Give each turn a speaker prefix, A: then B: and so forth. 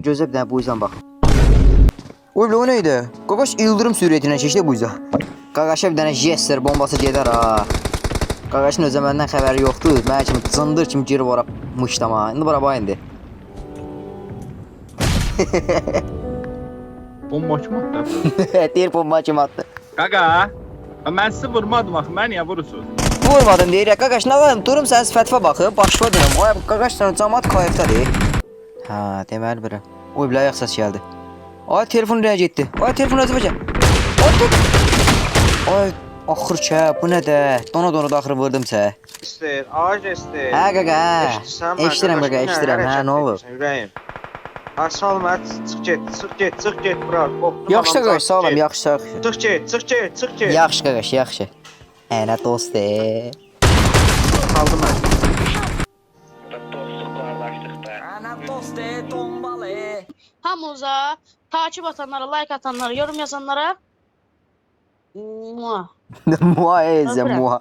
A: Gözə bir dənə bu yüzden bax. Oy o neydi? Qaqaş ildırım sürətilə keçdi bu yüzden. Qaqaşa bir dənə jester bombası gedər ha. Qaqaşın özü məndən xəbəri yoxdur. Mən kimi cındır kimi girib ora mışdama. İndi bura bax indi.
B: Bomba kim attı?
A: Deyir bomba kim attı.
B: Qaqa, mən sizi vurmadım axı, mən niyə vurursunuz?
A: Vurmadın deyir ya qaqaş nə var? Durum sən fətvə baxıb başqa deyirəm. Oy qaqaş sən cəmaət kayıqda deyir. Ha, deməli belə. Oy bilə ayaq səs gəldi. Ay telefon rəc etdi. Ay telefon özü bəcə. Ay axır ki bu nə də? Dona da axır vurdum sə.
C: İster, ağac ister.
A: Hə qaqa.
C: Eşitirsən mən,
A: Eşidirəm qaqa,
C: qardaş,
A: eşidirəm. Hə nə olub?
C: Ürəyim. Ha salma, çıx get bura. Qorxdum.
A: Yaxşı qaqaş, sağ olun, yaxşı sağ ol.
C: Çıx get.
A: Yaxşı qaqaş, yaxşı. Ənə dost.
C: Qaldım mən.
A: Ənə dost tombalı.
D: Hamınıza, takip atanlara, like atanlara, yorum yazanlara
A: Muha ezə muha.